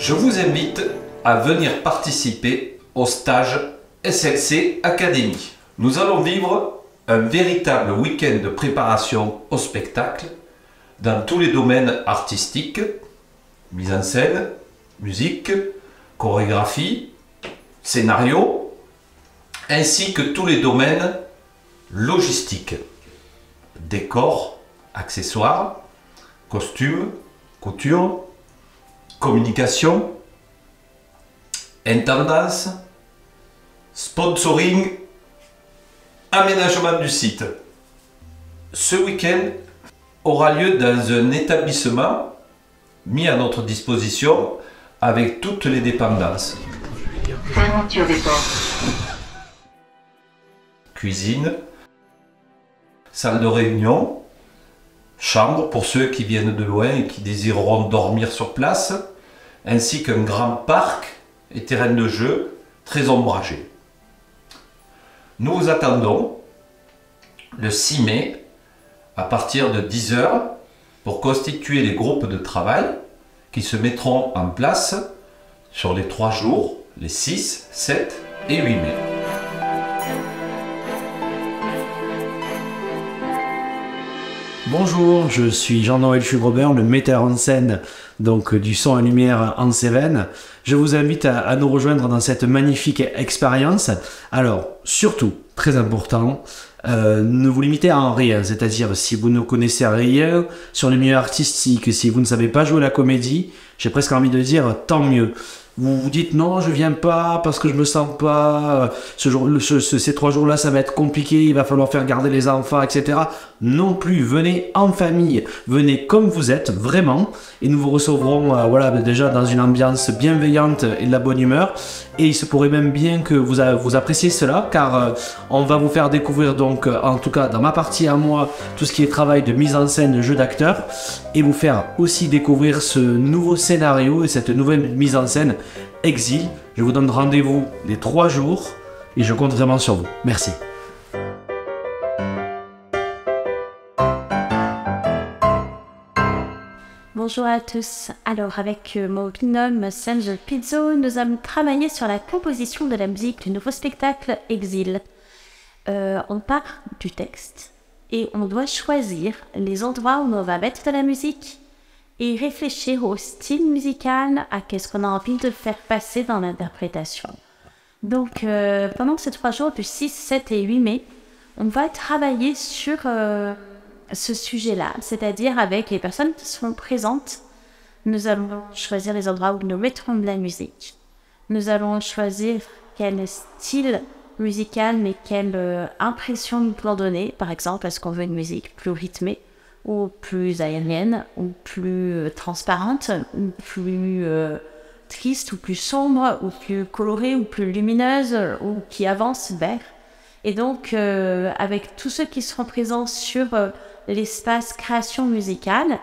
Je vous invite à venir participer au stage SLC Academy. Nous allons vivre un véritable week-end de préparation au spectacle dans tous les domaines artistiques, mise en scène, musique, chorégraphie, scénario, ainsi que tous les domaines logistiques, décors, accessoires, costumes, couture, communication, intendance, sponsoring, aménagement du site. Ce week-end aura lieu dans un établissement mis à notre disposition avec toutes les dépendances. Fermeture des portes. Cuisine, salle de réunion, chambre pour ceux qui viennent de loin et qui désireront dormir sur place, ainsi qu'un grand parc et terrain de jeu très ombragé. Nous vous attendons le 6 mai à partir de 10 h pour constituer les groupes de travail qui se mettront en place sur les 3 jours, les 6, 7 et 8 mai. Bonjour, je suis Jean-Noël Schubrober, le metteur en scène du son et lumière en Cévennes. Je vous invite à nous rejoindre dans cette magnifique expérience. Alors, surtout, très important, ne vous limitez à en rien, c'est-à-dire si vous ne connaissez rien sur le milieu artistique, si vous ne savez pas jouer la comédie, j'ai presque envie de dire tant mieux. Vous vous dites non, je viens pas parce que je me sens pas, ces 3 jours-là ça va être compliqué, il va falloir faire garder les enfants, etc. Non plus, venez en famille, venez comme vous êtes, vraiment, et nous vous recevrons déjà dans une ambiance bienveillante et de la bonne humeur. Et il se pourrait même bien que vous appréciez cela, car on va vous faire découvrir donc, en tout cas dans ma partie à moi, tout ce qui est travail de mise en scène, de jeu d'acteur, et vous faire aussi découvrir ce nouveau scénario et cette nouvelle mise en scène, Exil. Je vous donne rendez-vous les 3 jours, et je compte vraiment sur vous. Merci. Bonjour à tous. Alors avec mon binôme Sanjel Pizzo, nous avons travaillé sur la composition de la musique du nouveau spectacle Exil. On part du texte et on doit choisir les endroits où on va mettre de la musique et réfléchir au style musical, à qu'est-ce qu'on a envie de faire passer dans l'interprétation. Donc pendant ces 3 jours du 6, 7 et 8 mai, on va travailler sur ce sujet-là, c'est-à-dire avec les personnes qui seront présentes. Nous allons choisir les endroits où nous mettrons de la musique. Nous allons choisir quel style musical, mais quelle impression nous pouvons donner. Par exemple, est-ce qu'on veut une musique plus rythmée, ou plus aérienne, ou plus transparente, ou plus triste, ou plus sombre, ou plus colorée, ou plus lumineuse, ou qui avance vers. Et donc, avec tous ceux qui seront présents sur l'espace création musicale,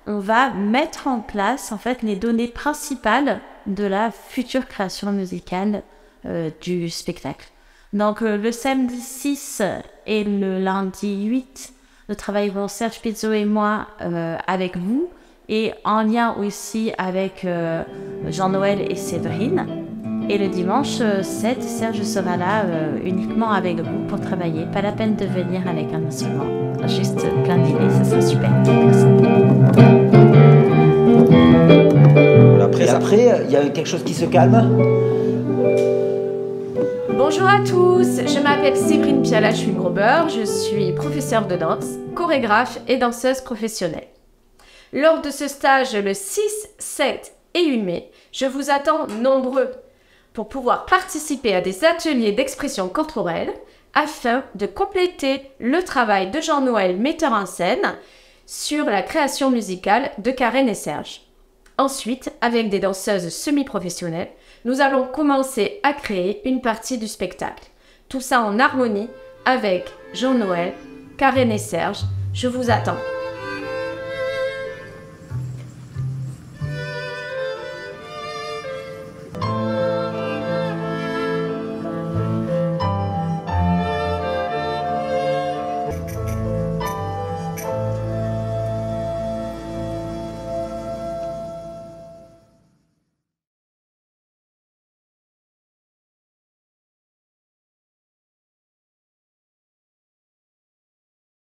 on va mettre en place en fait les données principales de la future création musicale du spectacle. Donc le samedi 6 et le lundi 8, nous travaillerons Serge Pizzo et moi avec vous et en lien aussi avec Jean-Noël et Séverine. Et le dimanche 7, Serge sera là uniquement avec vous pour travailler. Pas la peine de venir avec un instrument. Juste plein d'idées, ça sera super. Merci. Après, il y a quelque chose qui se calme. Bonjour à tous, je m'appelle Séverine Piala-Schubrober, je suis professeure de danse, chorégraphe et danseuse professionnelle. Lors de ce stage le 6, 7 et 8 mai, je vous attends nombreux pour pouvoir participer à des ateliers d'expression corporelle afin de compléter le travail de Jean-Noël, metteur en scène, sur la création musicale de Karen et Serge. Ensuite, avec des danseuses semi-professionnelles, nous allons commencer à créer une partie du spectacle. Tout ça en harmonie avec Jean-Noël, Karen et Serge. Je vous attends.